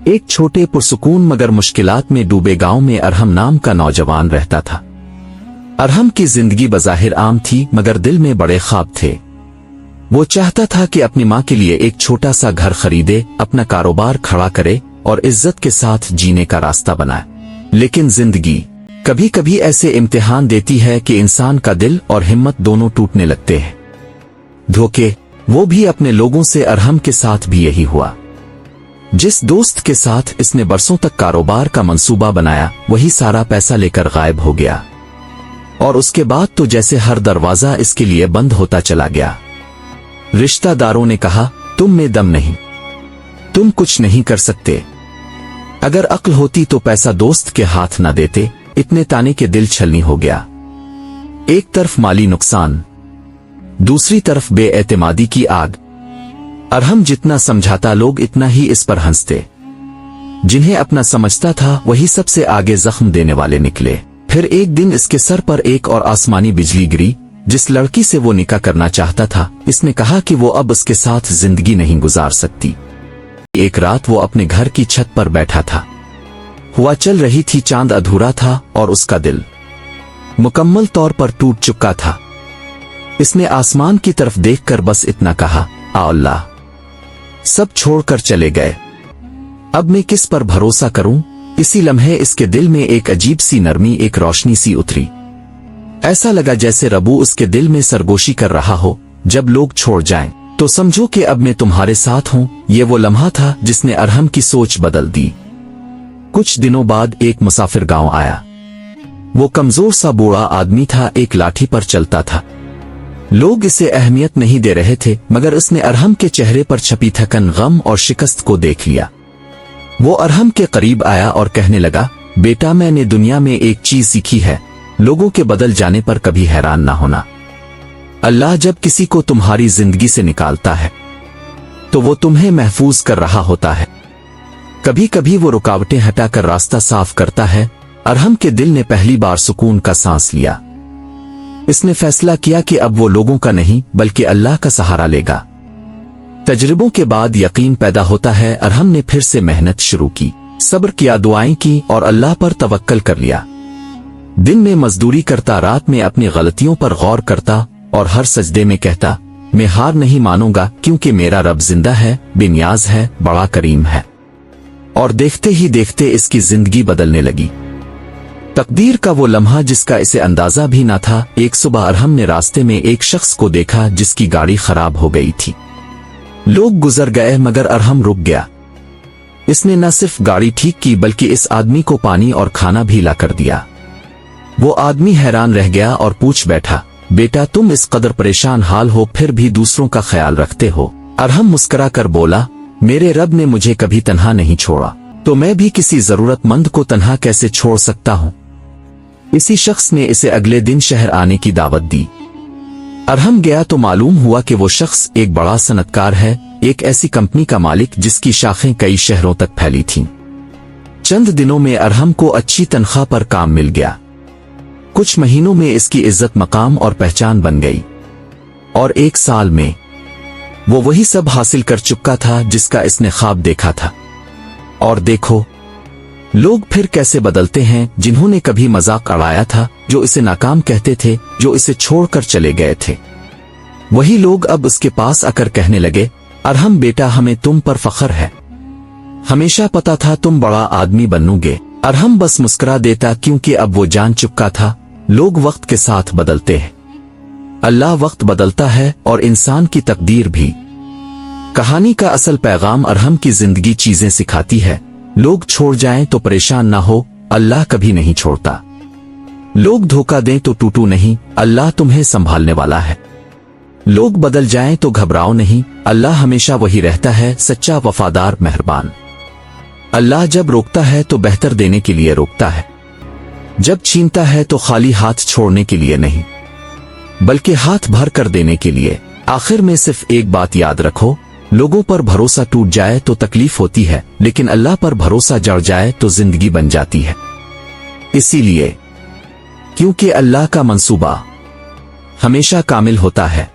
एक छोटे पुरसुकून मगर मुश्किलात में डूबे गांव में अरहम नाम का नौजवान रहता था। अरहम की जिंदगी बज़ाहिर आम थी मगर दिल में बड़े ख्वाब थे। वो चाहता था कि अपनी माँ के लिए एक छोटा सा घर खरीदे, अपना कारोबार खड़ा करे और इज्जत के साथ जीने का रास्ता बनाए। लेकिन जिंदगी कभी कभी ऐसे इम्तिहान देती है कि इंसान का दिल और हिम्मत दोनों टूटने लगते हैं। धोखे, वो भी अपने लोगों से। अरहम के साथ भी यही हुआ। जिस दोस्त के साथ इसने बरसों तक कारोबार का मंसूबा बनाया, वही सारा पैसा लेकर गायब हो गया और उसके बाद तो जैसे हर दरवाजा इसके लिए बंद होता चला गया। रिश्तेदारों ने कहा, तुम में दम नहीं, तुम कुछ नहीं कर सकते। अगर अक्ल होती तो पैसा दोस्त के हाथ न देते। इतने ताने के दिल छलनी हो गया। एक तरफ माली नुकसान, दूसरी तरफ बेएतमादी की आग। अरहम जितना समझाता लोग इतना ही इस पर हंसते। जिन्हें अपना समझता था वही सबसे आगे जख्म देने वाले निकले। फिर एक दिन इसके सर पर एक और आसमानी बिजली गिरी। जिस लड़की से वो निकाह करना चाहता था, इसने कहा कि वो अब उसके साथ जिंदगी नहीं गुजार सकती। एक रात वो अपने घर की छत पर बैठा था। हुआ चल रही थी, चांद अधूरा था और उसका दिल मुकम्मल तौर पर टूट चुका था। इसने आसमान की तरफ देखकर बस इतना कहा, आ अल्लाह। सब छोड़कर चले गए। अब मैं किस पर भरोसा करूं? इसी लम्हे इसके दिल में एक अजीब सी नरमी, एक रोशनी सी उतरी। ऐसा लगा जैसे रब्बू उसके दिल में सरगोशी कर रहा हो, जब लोग छोड़ जाएं तो समझो कि अब मैं तुम्हारे साथ हूं। ये वो लम्हा था जिसने अरहम की सोच बदल दी। कुछ दिनों बाद एक मुसाफिर गांव आया। वो कमजोर सा बूढ़ा आदमी था, एक लाठी पर चलता था। लोग इसे अहमियत नहीं दे रहे थे, मगर उसने अरहम के चेहरे पर छपी थकन, गम और शिकस्त को देख लिया। वो अरहम के करीब आया और कहने लगा, बेटा, मैंने दुनिया में एक चीज सीखी है, लोगों के बदल जाने पर कभी हैरान ना होना। अल्लाह जब किसी को तुम्हारी जिंदगी से निकालता है तो वो तुम्हें महफूज कर रहा होता है। कभी कभी वो रुकावटें हटाकर रास्ता साफ करता है। अरहम के दिल ने पहली बार सुकून का सांस लिया। इसने फैसला किया कि अब वो लोगों का नहीं बल्कि अल्लाह का सहारा लेगा। तजर्बों के बाद यकीन पैदा होता है। अरहम ने फिर से मेहनत शुरू की, सब्र किया, दुआएं की और अल्लाह पर तवक्कल कर लिया। दिन में मजदूरी करता, रात में अपनी गलतियों पर गौर करता और हर सजदे में कहता, मैं हार नहीं मानूंगा क्योंकि मेरा रब जिंदा है, बेनियाज है, बड़ा करीम है। और देखते ही देखते इसकी जिंदगी बदलने लगी। तकदीर का वो लम्हा जिसका इसे अंदाजा भी ना था। एक सुबह अरहम ने रास्ते में एक शख्स को देखा जिसकी गाड़ी खराब हो गई थी। लोग गुजर गए मगर अरहम रुक गया। इसने न सिर्फ गाड़ी ठीक की बल्कि इस आदमी को पानी और खाना भी ला कर दिया। वो आदमी हैरान रह गया और पूछ बैठा, बेटा, तुम इस कदर परेशान हाल हो फिर भी दूसरों का ख्याल रखते हो? अरहम मुस्कुरा कर बोला, मेरे रब ने मुझे कभी तन्हा नहीं छोड़ा, तो मैं भी किसी जरूरतमंद को तन्हा कैसे छोड़ सकता हूं। इसी शख्स ने इसे अगले दिन शहर आने की दावत दी। अरहम गया तो मालूम हुआ कि वो शख्स एक बड़ा सनतकार है, एक ऐसी कंपनी का मालिक जिसकी शाखें कई शहरों तक फैली थीं। चंद दिनों में अरहम को अच्छी तनख्वाह पर काम मिल गया। कुछ महीनों में इसकी इज्जत, मकाम और पहचान बन गई और एक साल में वो वही सब हासिल कर चुका था जिसका इसने ख्वाब देखा था। और देखो लोग फिर कैसे बदलते हैं। जिन्होंने कभी मजाक उड़ाया था, जो इसे नाकाम कहते थे, जो इसे छोड़कर चले गए थे, वही लोग अब उसके पास आकर कहने लगे, अरहम बेटा, हमें तुम पर फख्र है, हमेशा पता था तुम बड़ा आदमी बनोगे। अरहम बस मुस्कुरा देता क्योंकि अब वो जान चुका था, लोग वक्त के साथ बदलते हैं, अल्लाह वक्त बदलता है और इंसान की तकदीर भी। कहानी का असल पैगाम अरहम की जिंदगी चीजें सिखाती है। लोग छोड़ जाएं तो परेशान ना हो, अल्लाह कभी नहीं छोड़ता। लोग धोखा दें तो टूटू नहीं, अल्लाह तुम्हें संभालने वाला है। लोग बदल जाएं तो घबराओ नहीं, अल्लाह हमेशा वही रहता है, सच्चा, वफादार, मेहरबान। अल्लाह जब रोकता है तो बेहतर देने के लिए रोकता है, जब छीनता है तो खाली हाथ छोड़ने के लिए नहीं बल्कि हाथ भर कर देने के लिए। आखिर में सिर्फ एक बात याद रखो, लोगों पर भरोसा टूट जाए तो तकलीफ होती है, लेकिन अल्लाह पर भरोसा जड़ जाए तो जिंदगी बन जाती है। इसीलिए क्योंकि अल्लाह का मंसूबा हमेशा कामिल होता है।